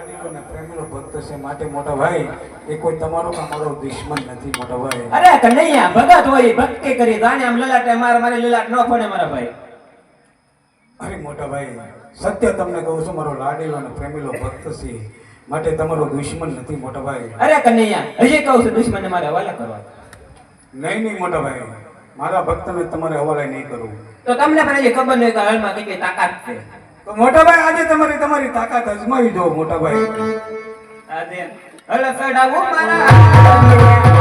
લાડીલો ને પ્રેમીલો ભક્ત છે માટે મોટા ભાઈ એ કોઈ તમારો કે મારો દુશ્મન નથી મોટા ભાઈ. અરે કનૈયા ભગત હોય ભક્તિ કરી તો આને આમ લલાટે મારી લલાટ ન પડે મારા ભાઈ. અરે મોટા ભાઈ સત્ય તમને કહું છું મારો લાડીલો ને પ્રેમીલો ભક્ત છે માટે તમારો દુશ્મન નથી મોટા ભાઈ. અરે કનૈયા હજી કહું છું દુશ્મનને મારે હવાલે કરવા. નહીં મોટા ભાઈ મારા ભક્તને તમારે હવાલે નહીં કરવું. તો તમને પણ હજી ખબર નહીં કે હાલમાં કેટલી તાકાત છે. તો મોટા ભાઈ આજે તમારી તાકાત અજમાવી દો મોટા ભાઈ. આજે હલો સડાવો મારા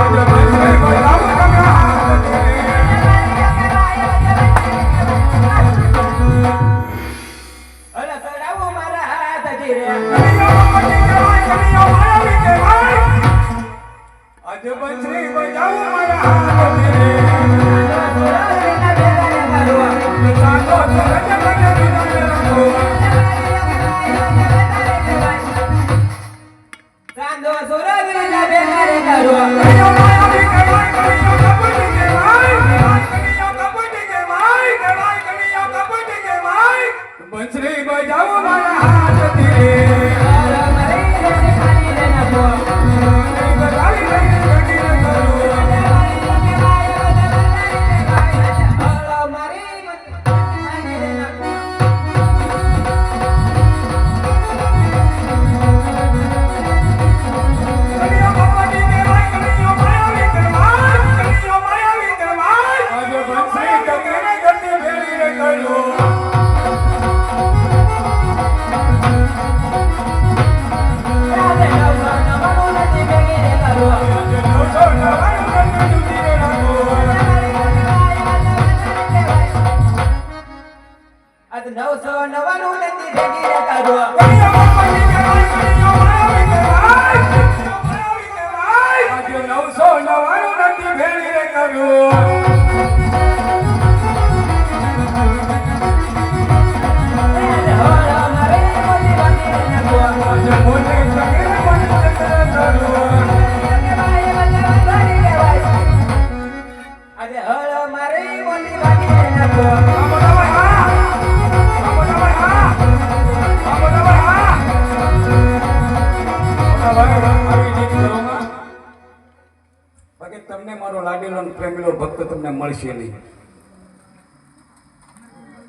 તમને મારો લાડીલો ને પ્રેમીલો ભક્ત તમને મળશે નહીં.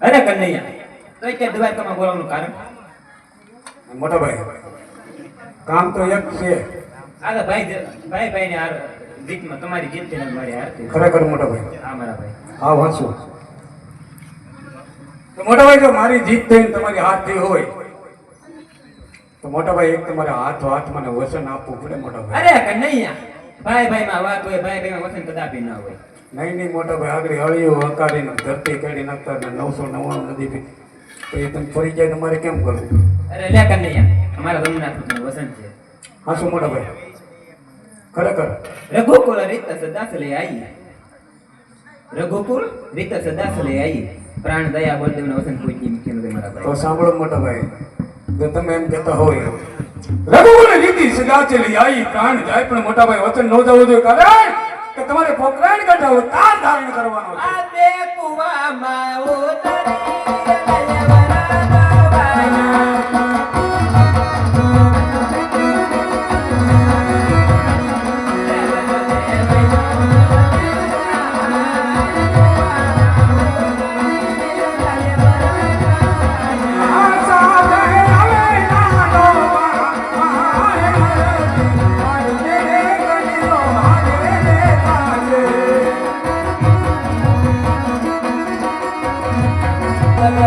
અરે કનૈયા તો કે દ્વારકામાં બોલાવવાનું કારણ મોટા ભાઈ કામ તો એક છે. આ ભાઈ ને આ જીતમાં તમારી જીત છે ને મારી હાર છે. ખરેખર મોટા ભાઈ હા મારા ભાઈ હા વાંચો તો મોટા ભાઈ જો મારી જીત થઈને તમારી હાથ થઈ હોય તો મોટા ભાઈ એક તમારે હાથ મને વચન આપવું પડે મોટા ભાઈ. અરે કનૈયા ભાઈ માં વાત હોય ભાઈ માં વચન કદાપી ના હોય. નહીં મોટા ભાઈ આગળ હળિયું હકારીને ધરતી કાઢી નાખતા 999 નદી પી તો એ તમે ફરી જાય તમારે કેમ કરવું? અરે લે કનૈયા અમારા રમનાથનું વસન છે. હા શું મોટા ભાઈ ખરેખર રઘુકુળ રીત સદા ચલે આઈ રઘુકુળ રીત સદા ચલે આઈ પ્રાણ દયા બળદેવના વસન કોઈ કી મુખ્ય નથી મારા ભાઈ. તો સાંભળો મોટા ભાઈ જો તમે એમ કહેતા હોય રઘુકુળ રીતિ સદા ચલી આઈ પ્રાણ જાય પણ મોટા ભાઈ વચન ન જવું જોઈએ કારણ કે તમારે પોકરાણ કઢાવો તાર ધારણ કરવાનો છે. આ બે કુવામાં ઉતરી Bye.